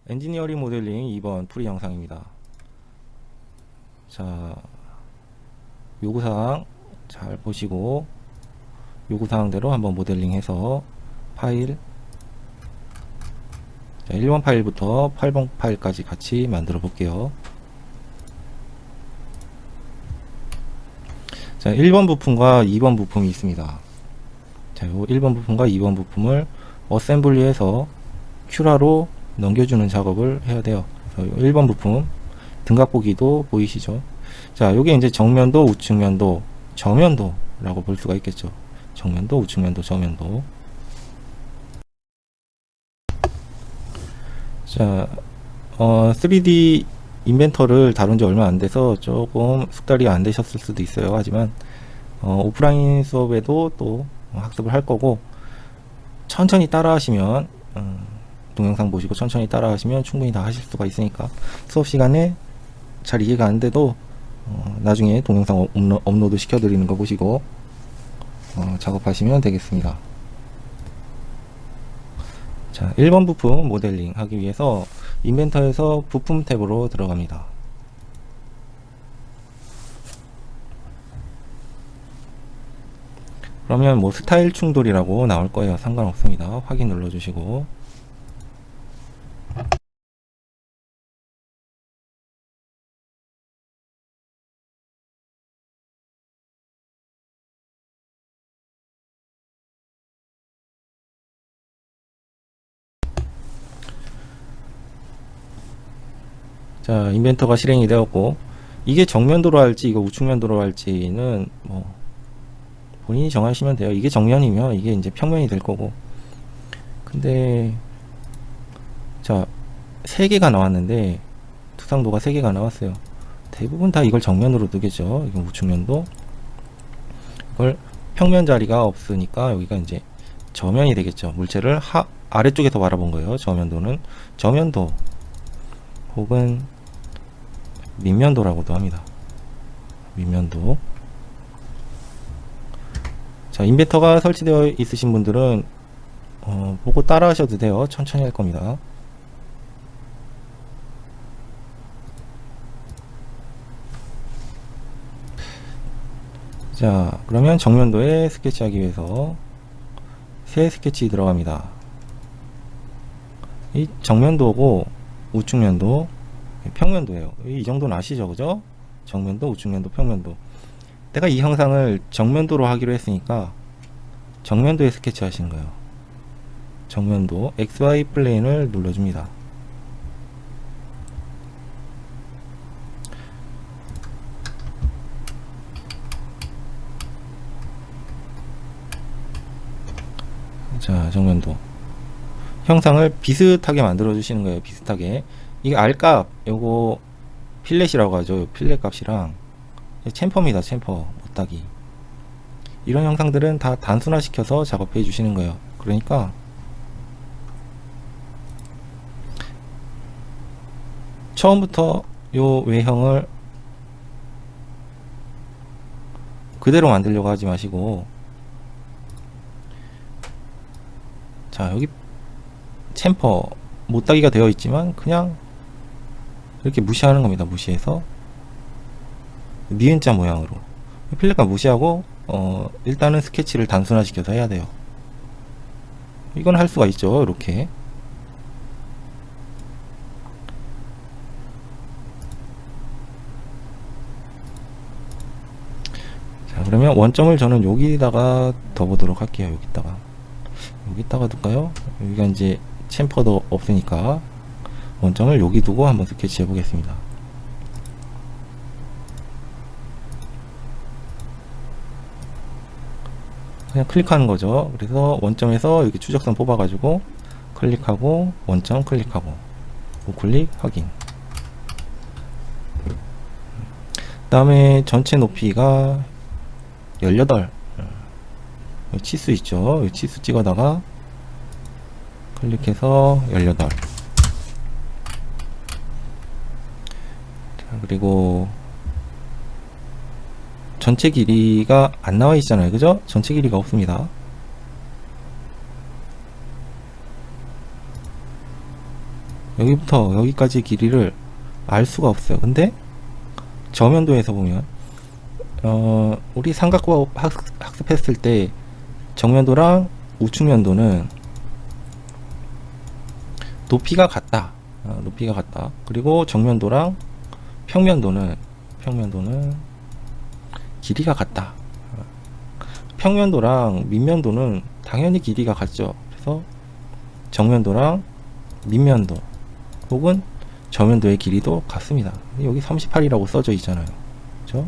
엔지니어링 모델링 2번 풀이 영상입니다. 자, 요구사항 잘 보시고 요구사항대로 한번 모델링해서 파일, 자, 1번 파일부터 8번 파일까지 같이 만들어 볼게요. 자, 1번 부품과 2번 부품이 있습니다. 자, 요 1번 부품과 2번 부품을 어셈블리해서 큐라로 넘겨주는 작업을 해야 돼요. 1번 부품 등각 보기도 보이시죠? 자, 요게 이제 정면도, 우측면도, 저면도 라고 볼 수가 있겠죠. 정면도, 우측면도, 저면도. 자, 3D 인벤터를 다룬 지 얼마 안 돼서 조금 숙달이 안 되셨을 수도 있어요. 하지만 오프라인 수업에도 또 학습을 할 거고, 천천히 따라 하시면 동영상 보시고 천천히 따라 하시면 충분히 다 하실 수가 있으니까, 수업 시간에 잘 이해가 안 돼도 나중에 동영상 업로드 시켜 드리는 거 보시고 작업하시면 되겠습니다. 자, 1번 부품 모델링 하기 위해서 인벤터에서 부품 탭으로 들어갑니다. 그러면 뭐 스타일 충돌이라고 나올 거예요. 상관없습니다. 확인 눌러 주시고, 자, 인벤터가 실행이 되었고, 이게 정면도로 할지 이거 우측면도로 할지는 뭐 본인이 정하시면 돼요. 이게 정면이면 이게 이제 평면이 될 거고. 근데 자, 3개가 나왔는데 투상도가 3개가 나왔어요. 대부분 다 이걸 정면으로 두겠죠. 이건 우측면도. 이걸 평면 자리가 없으니까 여기가 이제 저면이 되겠죠. 물체를 아래쪽에서 바라본 거예요. 저면도는 저면도 혹은 밑면도라고도 합니다. 밑면도. 자, 인벤터가 설치되어 있으신 분들은 보고 따라 하셔도 돼요. 천천히 할 겁니다. 자, 그러면 정면도에 스케치하기 위해서 새 스케치 들어갑니다. 이 정면도고 우측면도, 평면도예요. 이 정도는 아시죠? 그죠? 정면도, 우측면도, 평면도. 내가 이 형상을 정면도로 하기로 했으니까 정면도에 스케치 하시는 거예요. 정면도 XY 플레인을 눌러줍니다. 자, 정면도 형상을 비슷하게 만들어 주시는 거예요. 비슷하게. 이게 R값, 요거 필렛이라고 하죠. 필렛 값이랑 챔퍼입니다. 챔퍼, 못따기. 이런 형상들은 다 단순화 시켜서 작업해 주시는 거예요. 그러니까 처음부터 요 외형을 그대로 만들려고 하지 마시고, 자, 여기 챔퍼 못따기가 되어 있지만 그냥 이렇게 무시하는 겁니다. 무시해서 니은자 모양으로 필렛값 무시하고 일단은 스케치를 단순화 시켜서 해야 돼요. 이건 할 수가 있죠. 이렇게. 자, 그러면 원점을 저는 여기다가 더 보도록 할게요. 여기다가 둘까요? 여기가 이제 챔퍼도 없으니까 원점을 여기 두고 한번 스케치 해 보겠습니다. 그냥 클릭하는 거죠. 그래서 원점에서 이렇게 추적선 뽑아 가지고 클릭하고 원점 클릭하고 우클릭 확인. 그 다음에 전체 높이가 18. 치수 있죠. 치수 찍어다가 클릭해서 18. 자, 그리고 전체 길이가 안 나와 있잖아요. 그죠? 전체 길이가 없습니다. 여기부터 여기까지 길이를 알 수가 없어요. 근데 저면도에서 보면 우리 삼각과 학습했을 때 정면도랑 우측면도는 높이가 같다. 높이가 같다. 그리고 정면도랑 평면도는 길이가 같다. 평면도랑 밑면도는 당연히 길이가 같죠. 그래서 정면도랑 밑면도 혹은 저면도의 길이도 같습니다. 여기 38이라고 써져 있잖아요. 그렇죠?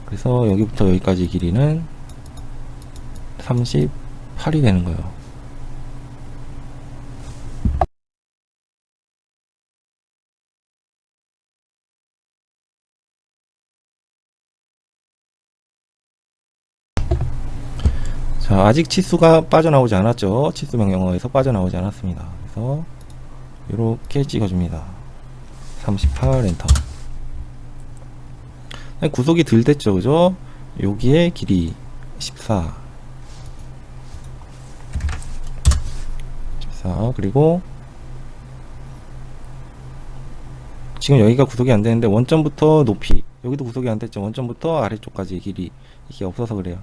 그래서 여기부터 여기까지 길이는 38이 되는 거예요. 자, 아직 치수가 빠져나오지 않았죠. 치수 명령어에서 빠져나오지 않았습니다. 그래서 이렇게 찍어줍니다. 38 엔터. 구속이 덜 됐죠, 그죠? 여기에 길이 14. 그리고 지금 여기가 구속이 안 되는데 원점부터 높이, 여기도 구속이 안 됐죠. 원점부터 아래쪽까지 길이 이게 없어서 그래요.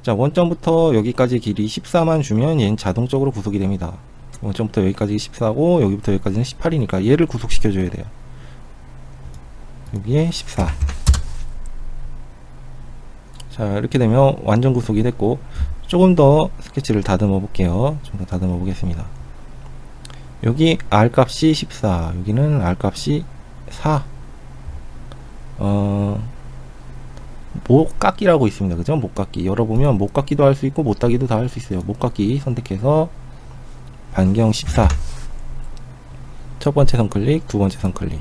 자, 원점부터 여기까지 길이 14만 주면 얘는 자동적으로 구속이 됩니다. 원점부터 여기까지 14고 여기부터 여기까지는 18이니까 얘를 구속시켜 줘야 돼요. 여기에 14. 자, 이렇게 되면 완전 구속이 됐고, 조금 더 스케치를 다듬어 볼게요. 좀 더 다듬어 보겠습니다. 여기 R 값이 14, 여기는 R 값이 4. 못깎기라고 있습니다. 그죠? 못깎기. 열어보면 못깎기도 할 수 있고 못따기도 다 할 수 있어요. 못깎기 선택해서 반경 14. 첫 번째 선클릭, 두 번째 선클릭.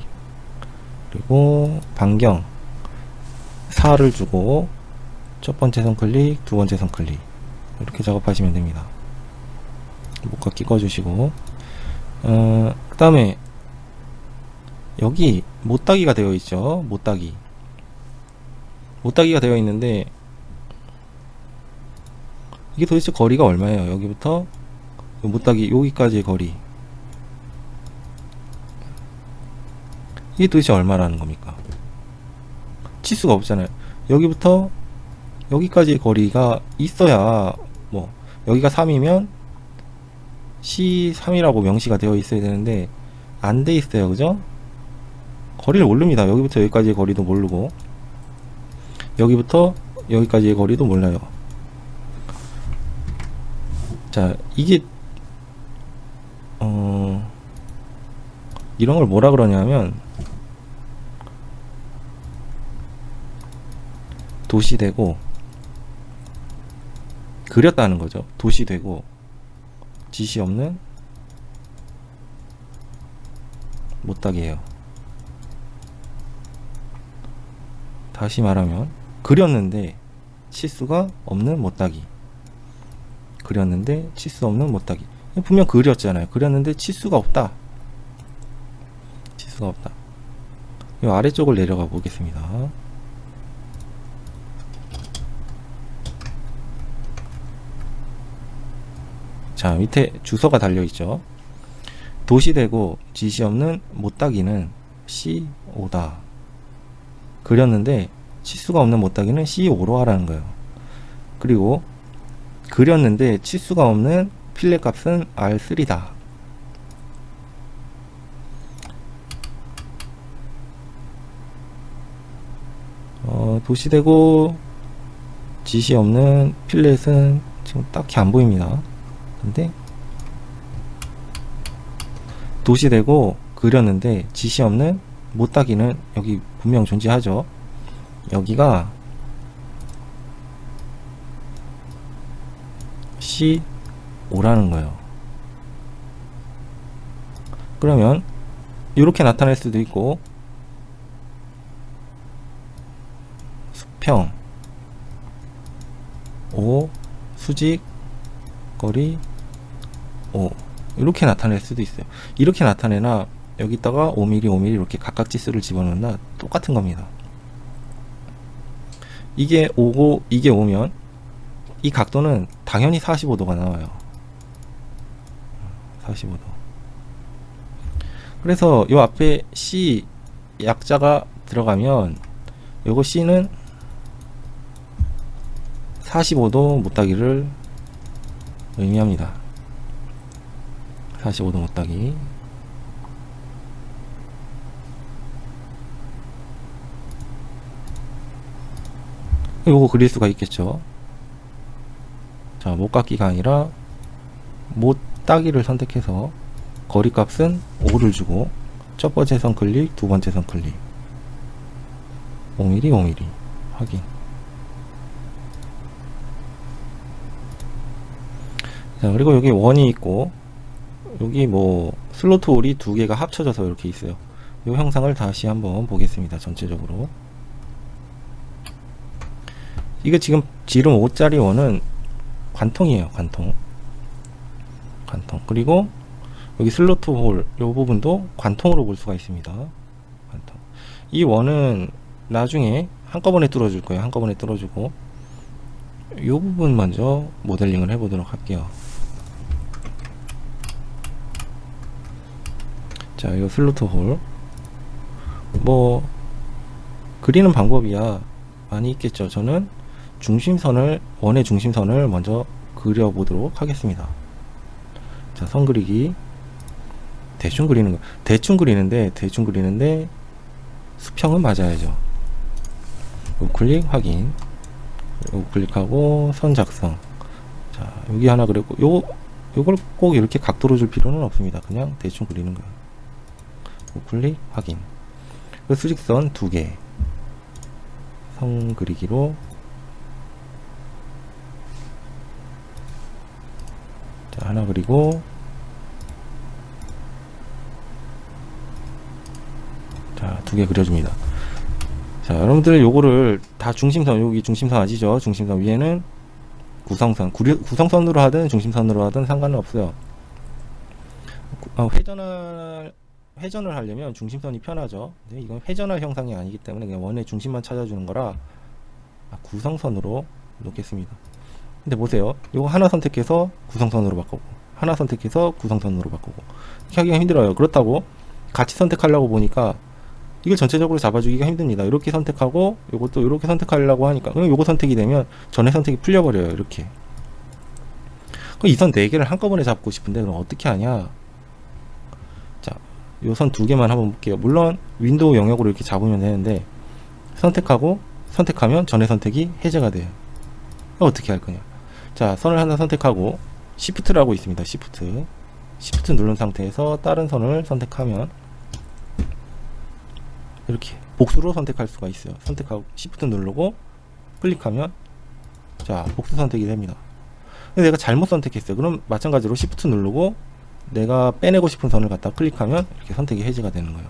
그리고 반경 4를 주고 첫 번째 선클릭, 두 번째 선클릭. 이렇게 작업하시면 됩니다. 못깎기 꺼주시고, 그 다음에 여기 못따기가 되어 있죠. 못따기가 되어 있는데 이게 도대체 거리가 얼마예요? 여기부터 못따기 여기까지의 거리, 이게 도대체 얼마라는 겁니까? 치수가 없잖아요. 여기부터 여기까지의 거리가 있어야, 뭐 여기가 3이면 C3이라고 명시가 되어 있어야 되는데 안 돼 있어요. 그죠? 거리를 모릅니다. 여기부터 여기까지의 거리도 모르고 여기부터 여기까지의 거리도 몰라요. 자, 이게 이런 걸 뭐라 그러냐면 도시되고 그렸다는 거죠. 도시되고 지시 없는 못따기예요. 다시 말하면 그렸는데 치수가 없는 못따기. 그렸는데 치수 없는 못따기. 분명 그렸잖아요. 그렸는데 치수가 없다. 치수가 없다. 이 아래쪽을 내려가 보겠습니다. 자, 밑에 주소가 달려있죠. 도시되고 지시 없는 못따기는 C5다. 그렸는데 치수가 없는 못따기는 C5로 하라는 거예요. 그리고 그렸는데 치수가 없는 필렛 값은 R3다. 도시되고 지시 없는 필렛은 지금 딱히 안 보입니다. 근데 도시되고 그렸는데 지시 없는 못따기는 여기 분명 존재하죠. 여기가 C5라는 거예요. 그러면 이렇게 나타낼 수도 있고, 수평 5, 수직 거리 5, 이렇게 나타낼 수도 있어요. 이렇게 나타내나 여기다가 5mm, 5mm 이렇게 각각 지수를 집어넣나 똑같은 겁니다. 이게 5고 이게 5면 이 각도는 당연히 45도가 나와요. 45도. 그래서 요 앞에 C 약자가 들어가면 요거 C는 45도 못따기를 의미합니다. 45도 못따기. 요거 그릴 수가 있겠죠. 자, 못깎기가 아니라 못따기를 선택해서 거리값은 5를 주고 첫 번째 선 클릭, 두 번째 선 클릭. 5mm, 5mm 확인. 자, 그리고 여기 원이 있고 여기 뭐 슬로트 홀이 두 개가 합쳐져서 이렇게 있어요. 이 형상을 다시 한번 보겠습니다. 전체적으로 이거 지금 지름 5짜리 원은 관통이에요. 관통. 그리고 여기 슬로트 홀 이 부분도 관통으로 볼 수가 있습니다. 관통. 이 원은 나중에 한꺼번에 뚫어줄 거예요. 한꺼번에 뚫어주고 이 부분 먼저 모델링을 해보도록 할게요. 자, 이 슬로트 홀 뭐 그리는 방법이야 많이 있겠죠. 저는 원의 중심선을 먼저 그려보도록 하겠습니다. 자, 선 그리기. 대충 그리는 거. 대충 그리는데 수평은 맞아야죠. 우클릭 확인. 우클릭하고 선 작성. 자, 여기 하나 그렸고 요걸 꼭 이렇게 각도로 줄 필요는 없습니다. 그냥 대충 그리는 거예요. 우클릭 확인. 그 수직선 2개. 선 그리기로 자, 하나 그리고 자, 2개 그려줍니다. 자, 여러분들 요거를 다 중심선, 여기 중심선 아시죠? 중심선 위에는 구성선, 구성선으로 하든 중심선으로 하든 상관은 없어요. 회전을 하려면 중심선이 편하죠. 근데 이건 회전할 형상이 아니기 때문에 그냥 원의 중심만 찾아주는 거라 구성선으로 놓겠습니다. 근데 보세요. 이거 하나 선택해서 구성선으로 바꾸고 하나 선택해서 구성선으로 바꾸고 이렇게 하기가 힘들어요. 그렇다고 같이 선택하려고 보니까 이걸 전체적으로 잡아주기가 힘듭니다. 이렇게 선택하고 이것도 이렇게 선택하려고 하니까 그럼 요거 선택이 되면 전에 선택이 풀려버려요. 이렇게. 이 선 4개를 한꺼번에 잡고 싶은데 그럼 어떻게 하냐. 자, 요 선 2개만 한번 볼게요. 물론 윈도우 영역으로 이렇게 잡으면 되는데 선택하면 전에 선택이 해제가 돼요. 어떻게 할 거냐. 자, 선을 하나 선택하고 Shift라고 있습니다. Shift 누른 상태에서 다른 선을 선택하면 이렇게 복수로 선택할 수가 있어요. 선택하고 Shift 누르고 클릭하면 자, 복수 선택이 됩니다. 근데 내가 잘못 선택했어요. 그럼 마찬가지로 Shift 누르고 내가 빼내고 싶은 선을 갖다 클릭하면 이렇게 선택이 해제가 되는 거예요.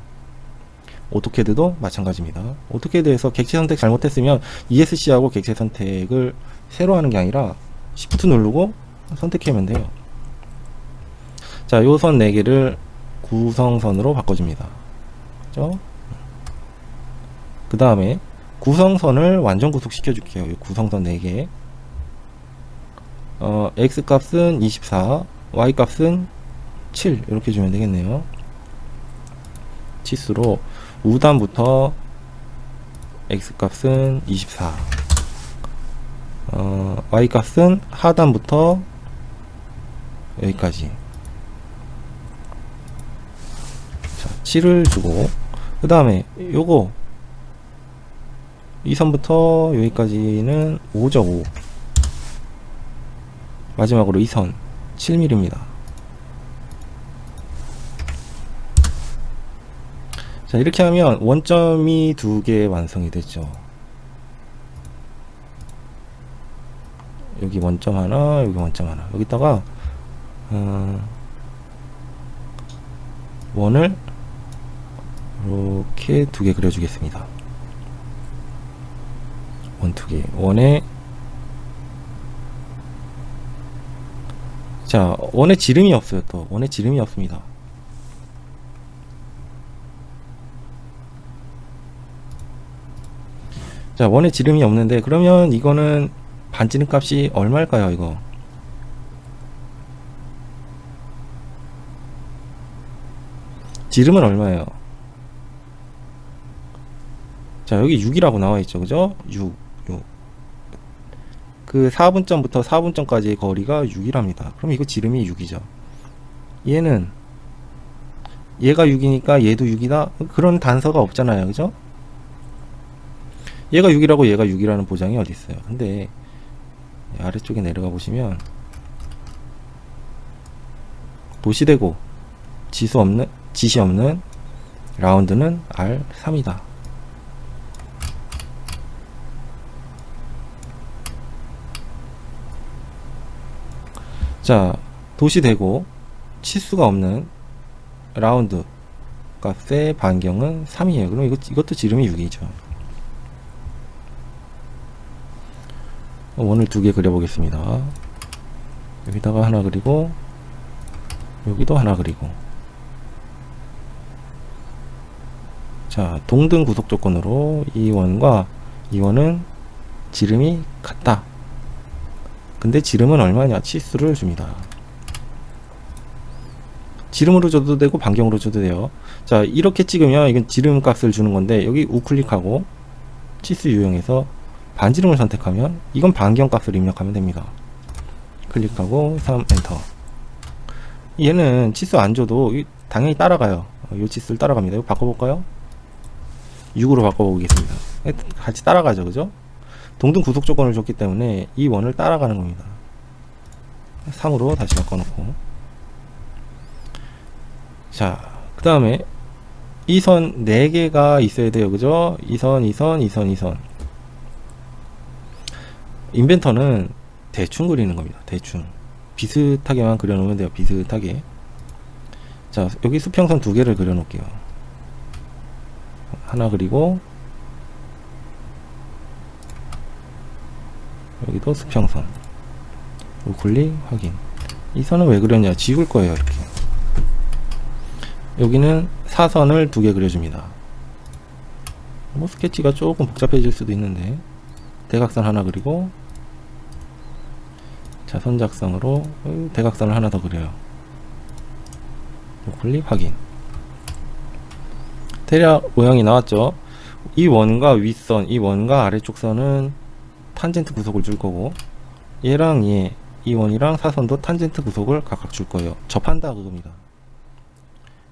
오토캐드도 마찬가지입니다. 오토캐드에서 객체 선택 잘못했으면 ESC하고 객체 선택을 새로 하는 게 아니라 Shift 누르고 선택하면 돼요. 자, 요 선 4개를 구성선으로 바꿔줍니다. 그죠? 그 다음에 구성선을 완전 구속시켜 줄게요. 이 구성선 4개. X 값은 24, Y 값은 7 이렇게 주면 되겠네요. 치수로 우단부터 X 값은 24, Y 값은 하단부터 여기까지 자, 7을 주고 그 다음에 요거 이 선부터 여기까지는 5죠. 5. 마지막으로 이 선 7mm입니다. 자, 이렇게 하면 원점이 2개 완성이 됐죠. 여기 원점 하나, 여기 원점 하나. 여기다가 원을 이렇게 2개 그려주겠습니다. 원 2개. 원에 자, 원에 지름이 없어요. 또 원에 지름이 없습니다. 자, 원에 지름이 없는데 그러면 이거는 반지름 값이 얼마일까요? 이거 지름은 얼마예요? 자, 여기 6이라고 나와 있죠. 그죠? 6. 그 4분점부터 4분점까지의 거리가 6이랍니다. 그럼 이거 지름이 6이죠. 얘는 얘가 6이니까 얘도 6이다. 그런 단서가 없잖아요. 그죠? 얘가 6이라고 얘가 6이라는 보장이 어디 있어요. 근데 아래쪽에 내려가 보시면 도시되고 짓이 없는 라운드는 R3이다. 자, 도시되고 치수가 없는 라운드 값의 반경은 3이에요. 그럼 이것도 지름이 6이죠. 원을 두 개 그려보겠습니다. 여기다가 하나 그리고 여기도 하나 그리고. 자, 동등 구속 조건으로 이 원과 이 원은 지름이 같다. 근데 지름은 얼마냐? 치수를 줍니다. 지름으로 줘도 되고 반경으로 줘도 돼요. 자, 이렇게 찍으면 이건 지름 값을 주는 건데 여기 우클릭하고 치수 유형에서 반지름을 선택하면 이건 반경 값을 입력하면 됩니다. 클릭하고 3 엔터. 얘는 치수 안 줘도 당연히 따라가요. 이 치수를 따라갑니다. 이거 바꿔볼까요? 6으로 바꿔보겠습니다. 같이 따라가죠. 그죠? 동등 구속 조건을 줬기 때문에 이 원을 따라가는 겁니다. 3으로 다시 바꿔놓고. 자, 그 다음에 이 선 4개가 있어야 돼요. 그죠? 이 선, 이 선, 이 선, 이 선. 인벤터는 대충 그리는 겁니다. 대충. 비슷하게만 그려놓으면 돼요. 비슷하게. 자, 여기 수평선 2개를 그려놓을게요. 하나 그리고 여기도 수평선. 우클릭 확인. 이 선은 왜 그렸냐? 지울 거예요. 이렇게. 여기는 사선을 2개 그려줍니다. 뭐 스케치가 조금 복잡해질 수도 있는데 대각선 하나 그리고 자, 선작성으로 대각선을 하나 더 그려요. 우클릭 확인. 대략 모양이 나왔죠. 이 원과 윗선, 이 원과 아래쪽 선은 탄젠트 구속을 줄 거고 얘랑 얘, 이 원이랑 사선도 탄젠트 구속을 각각 줄 거예요. 접한다 그겁니다.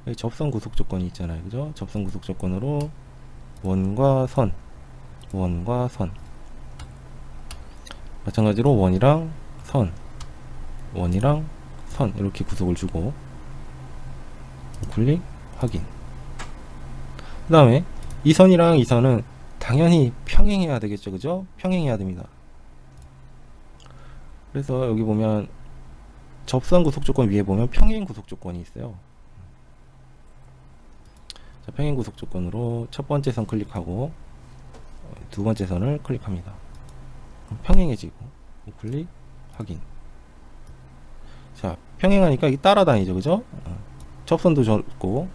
여기 접선 구속 조건이 있잖아요. 그죠? 접선 구속 조건으로 원과 선, 원과 선. 마찬가지로 원이랑 선, 원이랑 선 이렇게 구속을 주고 클릭 확인. 그 다음에 이 선이랑 이 선은 당연히 평행해야 되겠죠. 그죠? 평행해야 됩니다. 그래서 여기 보면 접선 구속 조건 위에 보면 평행 구속 조건이 있어요. 자, 평행 구속 조건으로 첫 번째 선 클릭하고 두 번째 선을 클릭합니다. 평행해지고 클릭 확인. 자, 평행하니까 이게 따라다니죠. 그죠? 접선도 적고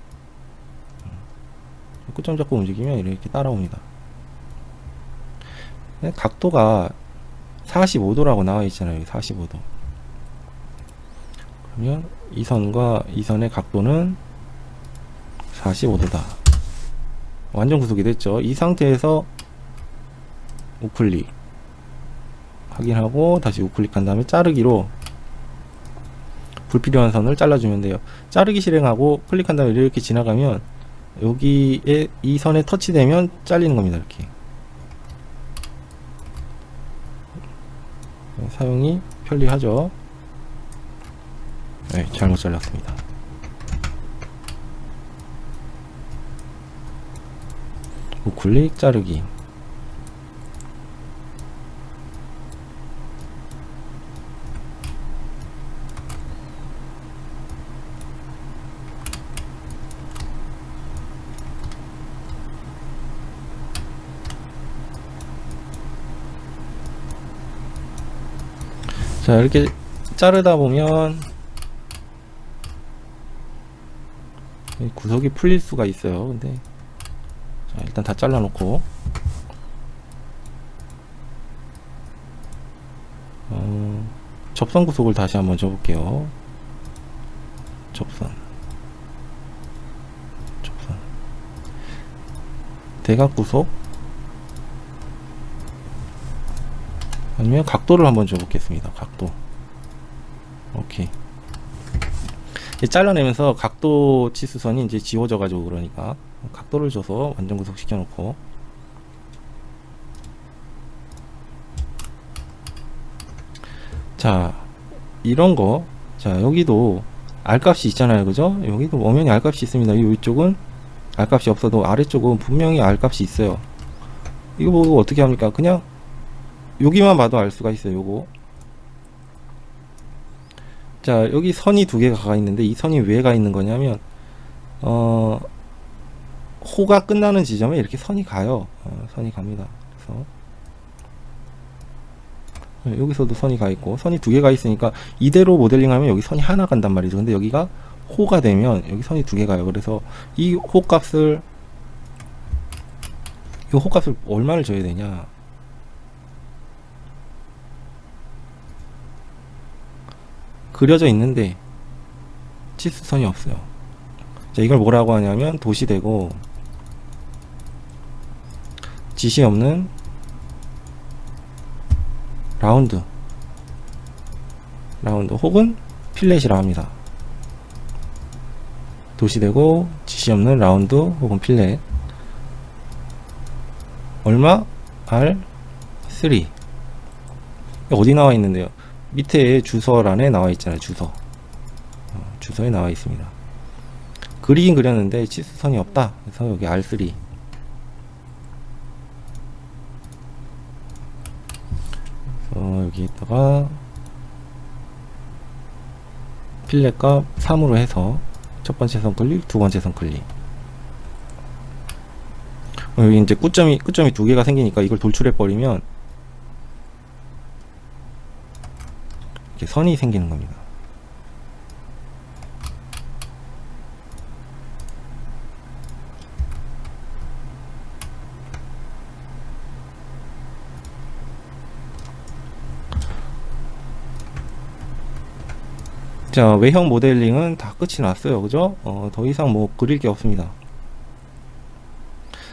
끝점 잡고 움직이면 이렇게 따라옵니다. 각도가 45도라고 나와 있잖아요. 45도. 그러면 이 선과 이 선의 각도는 45도다. 완전 구속이 됐죠. 이 상태에서 우클릭 확인하고 다시 우클릭한 다음에 자르기로 불필요한 선을 잘라주면 돼요. 자르기 실행하고 클릭한 다음에 이렇게 지나가면 여기에 이 선에 터치되면 잘리는 겁니다. 이렇게 사용이 편리하죠. 네, 잘못 잘랐습니다. 우클릭 자르기. 자, 이렇게 자르다 보면 구석이 풀릴 수가 있어요. 근데 자, 일단 다 잘라 놓고 접선 구속을 다시 한번 줘 볼게요. 접선 대각 구속 아니면 각도를 한번 줘보겠습니다. 각도. 오케이. 잘라내면서 각도 치수선이 이제 지워져 가지고 그러니까 각도를 줘서 완전 구속 시켜 놓고, 자 이런 거, 자 여기도 R값이 있잖아요, 그죠? 여기도 엄연히 R값이 있습니다. 이쪽은 R값이 없어도 아래쪽은 분명히 R값이 있어요. 이거 보고 어떻게 합니까? 그냥 여기만 봐도 알 수가 있어요. 요거. 자 여기 선이 두 개가 가 있는데 이 선이 왜 가 있는 거냐면 호가 끝나는 지점에 이렇게 선이 가요. 선이 갑니다. 그래서 여기서도 선이 가 있고, 선이 두 개 가 있으니까 이대로 모델링하면 여기 선이 하나 간단 말이죠. 근데 여기가 호가 되면 여기 선이 두 개 가요. 그래서 이 호값을 얼마를 줘야 되냐? 그려져 있는데 치수선이 없어요. 자 이걸 뭐라고 하냐면 도시되고 지시 없는 라운드 혹은 필렛이라고 합니다. 도시되고 지시 없는 라운드 혹은 필렛. 얼마? R3. 어디 나와 있는데요? 밑에 주소란에 나와 있잖아요. 주소에 나와 있습니다. 그리긴 그렸는데 치수선이 없다. 그래서 여기 R3. 여기에다가 필렛 값 3으로 해서 첫 번째 선 클릭, 두 번째 선 클릭. 여기 이제 끝점이 두 개가 생기니까 이걸 돌출해 버리면 이렇게 선이 생기는 겁니다. 자 외형 모델링은 다 끝이 났어요. 그죠? 더 이상 뭐 그릴 게 없습니다.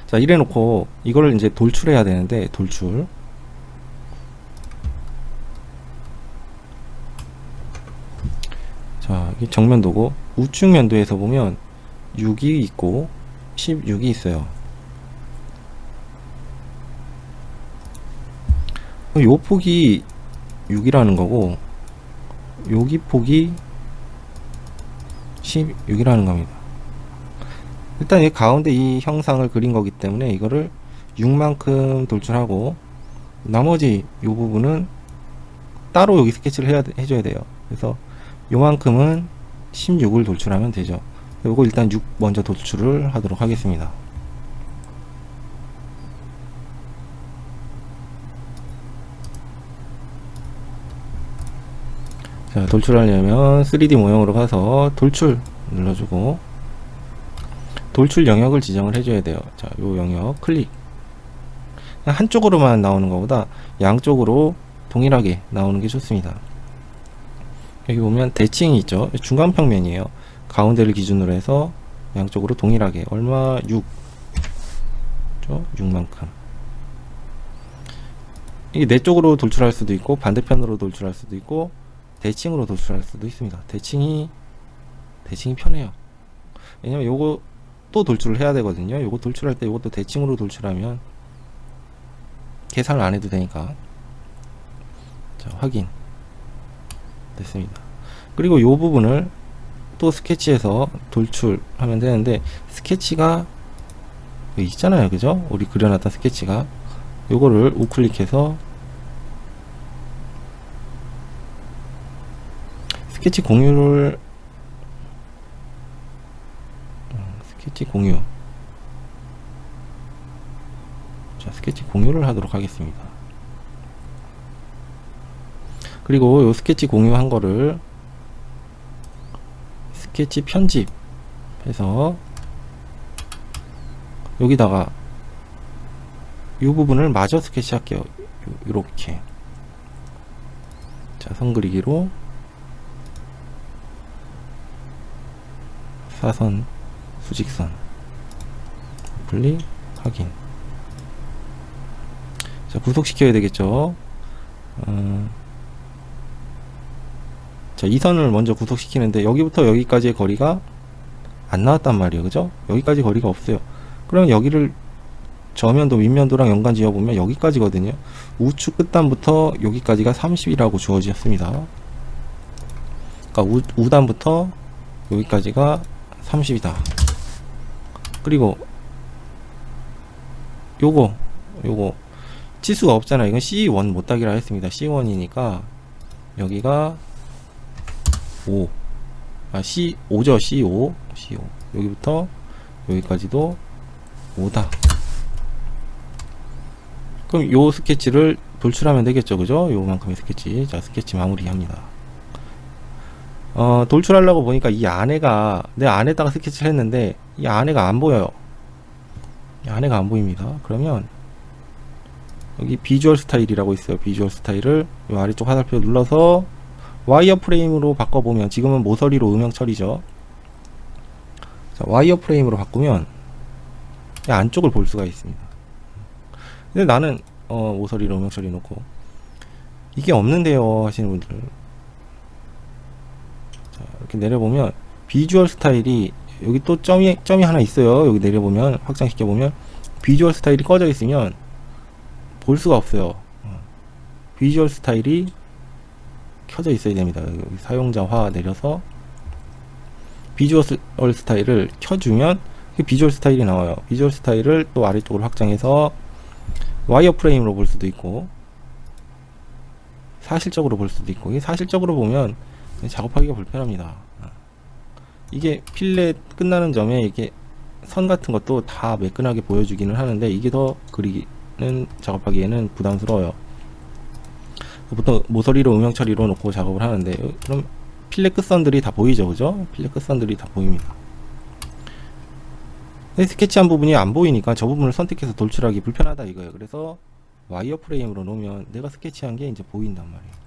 자 이래 놓고 이거를 이제 돌출해야 되는데, 돌출. 자 이게 정면도고, 우측면도에서 보면 6이 있고 16이 있어요. 요 폭이 6이라는 거고 여기 폭이 16이라는 겁니다. 일단 이 가운데 이 형상을 그린 거기 때문에 이거를 6만큼 돌출하고, 나머지 이 부분은 따로 여기 스케치를 해줘야 돼요. 그래서 요만큼은 16을 돌출하면 되죠. 요거 일단 6 먼저 돌출을 하도록 하겠습니다. 자 돌출하려면 3D 모형으로 가서 돌출 눌러주고 돌출 영역을 지정을 해줘야 돼요. 자 요 영역 클릭. 한쪽으로만 나오는 것보다 양쪽으로 동일하게 나오는 게 좋습니다. 여기 보면 대칭이 있죠. 중간 평면이에요. 가운데를 기준으로 해서 양쪽으로 동일하게 얼마 6 6만큼. 이게 내 쪽으로 돌출할 수도 있고 반대편으로 돌출할 수도 있고 대칭으로 돌출할 수도 있습니다. 대칭이 편해요. 왜냐면 요거 또 돌출을 해야 되거든요. 요거 돌출할 때 요것도 대칭으로 돌출하면 계산을 안 해도 되니까. 자 확인 됐습니다. 그리고 요 부분을 또 스케치해서 돌출하면 되는데, 스케치가 여기 있잖아요, 그죠? 우리 그려놨던 스케치가. 요거를 우클릭해서 스케치 공유를 스케치 공유. 자 스케치 공유를 하도록 하겠습니다. 그리고 요 스케치 공유한 거를 스케치 편집해서 여기다가 이 부분을 마저 스케치 할게요. 요렇게. 자 선 그리기로 사선 수직선 클릭 확인. 자, 구속시켜야 되겠죠. 자, 이 선을 먼저 구속시키는데 여기부터 여기까지의 거리가 안 나왔단 말이에요. 그죠? 여기까지 거리가 없어요. 그러면 여기를 저면도 윗면도랑 연관 지어보면 여기까지거든요. 우측 끝단부터 여기까지가 30이라고 주어졌습니다. 그러니까 우단부터 여기까지가 30이다. 그리고 요거 치수가 없잖아. 이건 C1 못따기라 했습니다. C1이니까 여기가 5. C5죠. C5. 여기부터 여기까지도 5다. 그럼 요 스케치를 돌출하면 되겠죠. 그죠? 요만큼의 스케치. 자, 스케치 마무리합니다. 돌출하려고 보니까 이 안에가, 내 안에다가 스케치를 했는데 이 안에가 안 보여요. 이 안에가 안 보입니다. 그러면 여기 비주얼 스타일이라고 있어요. 비주얼 스타일을 이 아래쪽 화살표 눌러서 와이어 프레임으로 바꿔보면, 지금은 모서리로 음영 처리죠. 자, 와이어 프레임으로 바꾸면 이 안쪽을 볼 수가 있습니다. 근데 나는 모서리로 음영 처리 놓고 이게 없는데요 하시는 분들, 자, 이렇게 내려보면 비주얼 스타일이 여기 또 점이 하나 있어요. 여기 내려보면 확장시켜보면 비주얼 스타일이 꺼져 있으면 볼 수가 없어요. 비주얼 스타일이 켜져 있어야 됩니다. 여기 사용자화 내려서 비주얼 스타일을 켜주면 비주얼 스타일이 나와요. 비주얼 스타일을 또 아래쪽으로 확장해서 와이어 프레임으로 볼 수도 있고 사실적으로 볼 수도 있고, 사실적으로 보면 작업하기가 불편합니다. 이게 필렛 끝나는 점에 이게 선 같은 것도 다 매끈하게 보여주기는 하는데 이게 더 그리기는, 작업하기에는 부담스러워요. 보통 모서리로 음영 처리로 놓고 작업을 하는데, 그럼 필렛 끝선들이 다 보이죠. 그죠? 필렛 끝선들이 다 보입니다. 스케치한 부분이 안 보이니까 저 부분을 선택해서 돌출하기 불편하다 이거예요. 그래서 와이어 프레임으로 놓으면 내가 스케치한 게 이제 보인단 말이에요.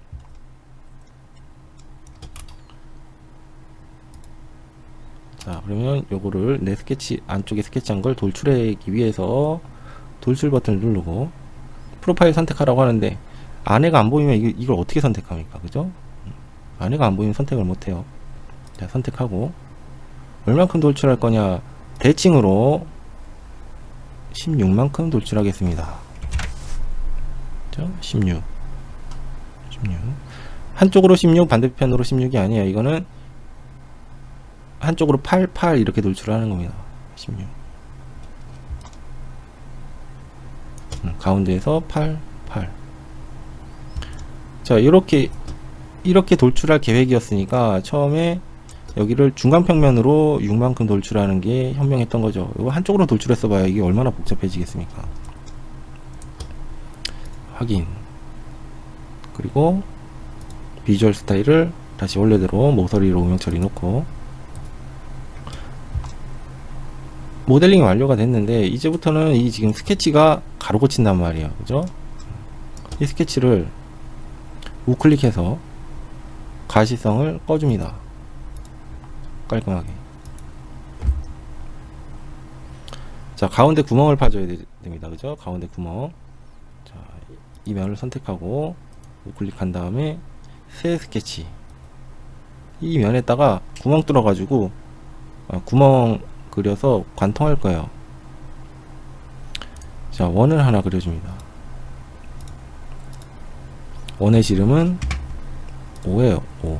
자, 그러면 요거를 내 스케치 안쪽에 스케치한 걸 돌출하기 위해서 돌출 버튼을 누르고 프로파일 선택하라고 하는데, 안에가 안 보이면 이걸 어떻게 선택합니까? 그죠? 안에가 안 보이면 선택을 못해요. 자, 선택하고 얼만큼 돌출할 거냐, 대칭으로 16만큼 돌출하겠습니다. 그죠? 16 한쪽으로 16, 반대편으로 16이 아니에요. 이거는 한쪽으로 8 이렇게 돌출을 하는 겁니다. 16 가운데에서 8 자, 이렇게 돌출할 계획이었으니까 처음에 여기를 중간 평면으로 6만큼 돌출하는 게 현명했던 거죠. 이거 한쪽으로 돌출했어 봐야 이게 얼마나 복잡해지겠습니까? 확인. 그리고 비주얼 스타일을 다시 원래대로 모서리로 음영 처리 놓고 모델링이 완료가 됐는데, 이제부터는 이 지금 스케치가 가로 고친단 말이에요. 그죠? 이 스케치를 우클릭해서 가시성을 꺼줍니다. 깔끔하게. 자, 가운데 구멍을 파줘야 됩니다. 그죠? 가운데 구멍. 자, 이 면을 선택하고 우클릭한 다음에 새 스케치. 이 면에다가 구멍 뚫어 가지고 구멍 그려서 관통할 거예요. 자, 원을 하나 그려줍니다. 원의 지름은 5예요. 5.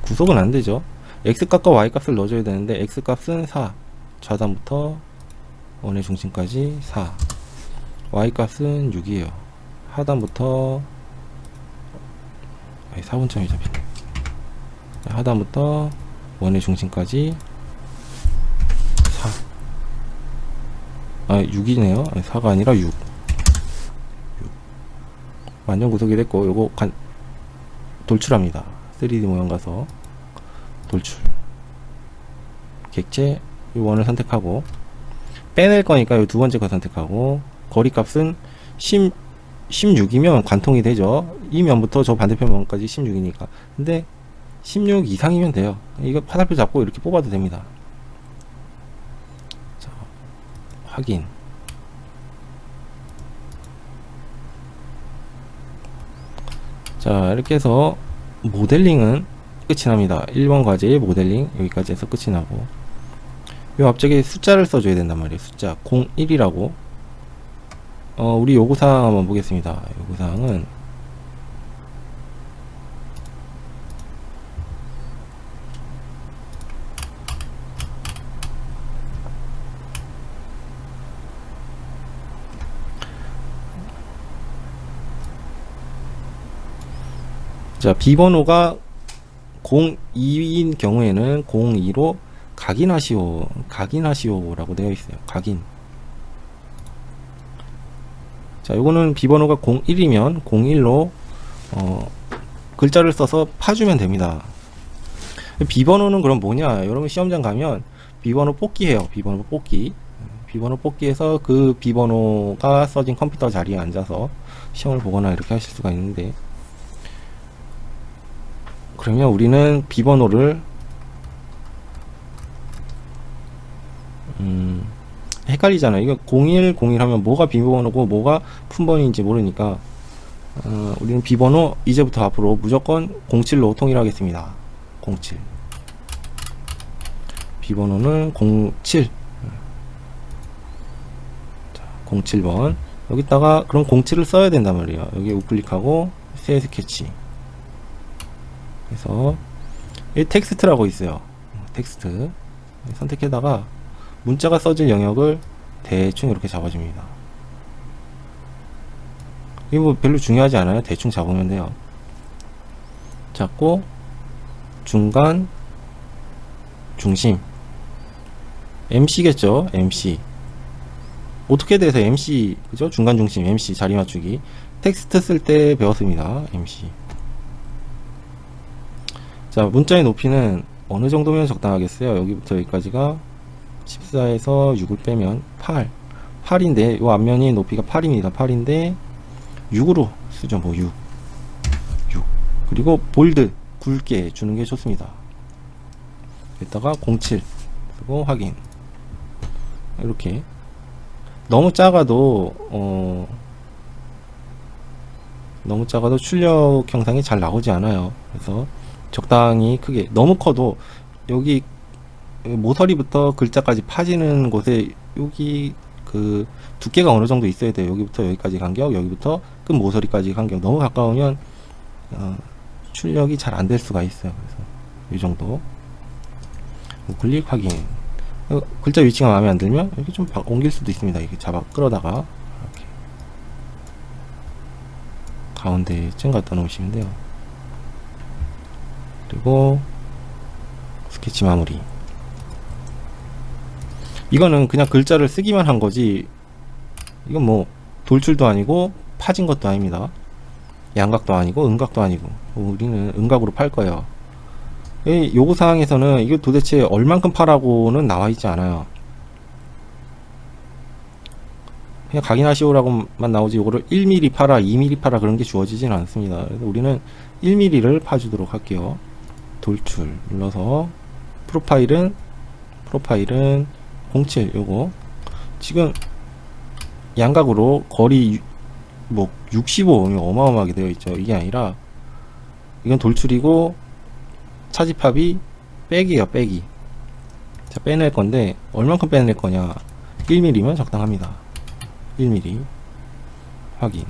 구속은 안 되죠. X값과 Y값을 넣어줘야 되는데 X값은 4. 좌단부터 원의 중심까지 4. Y값은 6이에요. 하단부터 4분점이 잡히네. 하단부터 원의 중심까지 4. 6이네요. 4가 아니라 6. 완전 구속이 됐고, 요거 돌출합니다. 3D 모형 가서 돌출. 객체 이 원을 선택하고 빼낼 거니까 이 두 번째 거 선택하고, 거리 값은 16이면 관통이 되죠. 이 면부터 저 반대편 면까지 16이니까. 근데 16 이상이면 돼요. 이거 화살표 잡고 이렇게 뽑아도 됩니다. 자, 확인. 자, 이렇게 해서 모델링은 끝이 납니다. 1번 과제의 모델링 여기까지 해서 끝이 나고, 요 앞쪽에 숫자를 써줘야 된단 말이에요. 숫자 01이라고. 우리 요구사항 한번 보겠습니다. 요구사항은 자, 비번호가 02인 경우에는 02로 각인하시오라고 되어 있어요. 각인. 자, 요거는 비번호가 01이면 01로 글자를 써서 파주면 됩니다. 비번호는 그럼 뭐냐? 여러분 시험장 가면 비번호 뽑기 해요. 비번호 뽑기. 비번호 뽑기해서 그 비번호가 써진 컴퓨터 자리에 앉아서 시험을 보거나 이렇게 하실 수가 있는데, 그러면 우리는 비번호를 헷갈리잖아요. 이거 01 하면 뭐가 비번호고 뭐가 품번인지 모르니까 우리는 비번호 이제부터 앞으로 무조건 07로 통일하겠습니다. 07. 비번호는 07. 자, 07번. 여기다가 그럼 07을 써야 된단 말이에요. 여기 우클릭하고 새 스케치. 그래서 이 텍스트라고 있어요. 텍스트 선택해다가 문자가 써질 영역을 대충 이렇게 잡아줍니다. 이게 뭐 별로 중요하지 않아요. 대충 잡으면 돼요. 잡고 중간 중심 MC겠죠. MC 어떻게 돼서 MC 그죠? 중간 중심 MC 자리 맞추기 텍스트 쓸 때 배웠습니다. MC. 자, 문자의 높이는 어느 정도면 적당하겠어요? 여기부터 여기까지가 14에서 6을 빼면 8인데 요 앞면이 높이가 8입니다. 8인데 6으로 쓰죠. 뭐 6 그리고 볼드 굵게 주는 게 좋습니다. 여기다가 07 쓰고 확인. 이렇게 너무 작아도 출력 형상이 잘 나오지 않아요. 그래서 적당히 크게, 너무 커도 여기 모서리부터 글자까지 파지는 곳에 여기 그 두께가 어느 정도 있어야 돼요. 여기부터 여기까지 간격, 여기부터 끝 모서리까지 간격. 너무 가까우면 출력이 잘 안 될 수가 있어요. 그래서 이 정도. 클릭 확인. 글자 위치가 마음에 안 들면 이렇게 좀 옮길 수도 있습니다. 이렇게 잡아 끌어다가 이렇게 가운데쯤 갖다 놓으시면 돼요. 그리고 스케치 마무리. 이거는 그냥 글자를 쓰기만 한 거지, 이건 뭐 돌출도 아니고 파진 것도 아닙니다. 양각도 아니고 음각도 아니고. 우리는 음각으로 팔 거예요. 이 요구사항에서는 이거 도대체 얼만큼 파라고는 나와 있지 않아요. 그냥 각인하시오라고만 나오지, 이거를 1mm 파라 2mm 파라 그런 게 주어지진 않습니다. 그래서 우리는 1mm를 파주도록 할게요. 돌출 눌러서 프로파일은 07. 요거 지금 양각으로 거리 뭐 65 어마어마하게 되어 있죠. 이게 아니라 이건 돌출이고 차집합이 빼기예요. 빼기. 자, 빼낼 건데 얼만큼 빼낼 거냐. 1mm면 적당합니다. 1mm 확인.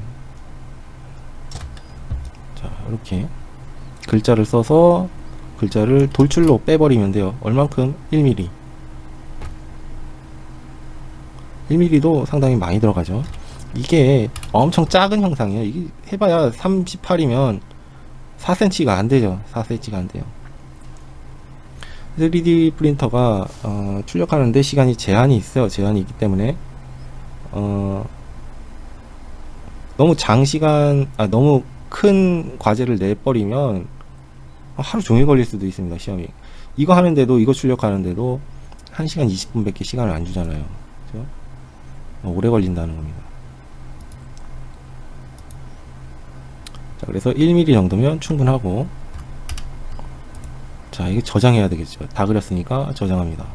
자, 이렇게 글자를 써서 글자를 돌출로 빼버리면 돼요. 얼만큼? 1mm. 1mm도 상당히 많이 들어가죠. 이게 엄청 작은 형상이에요. 이게 해봐야 38이면 4cm가 안 되죠. 4cm가 안 돼요. 3D 프린터가 출력하는데 시간이 제한이 있어요. 제한이 있기 때문에 너무 장시간 너무 큰 과제를 내버리면 하루 종일 걸릴 수도 있습니다. 시험이. 이거 하는데도, 이거 출력하는데도 1시간 20분 밖에 시간을 안 주잖아요. 그죠? 오래 걸린다는 겁니다. 자, 그래서 1mm 정도면 충분하고, 자, 이게 저장해야 되겠죠. 다 그렸으니까 저장합니다.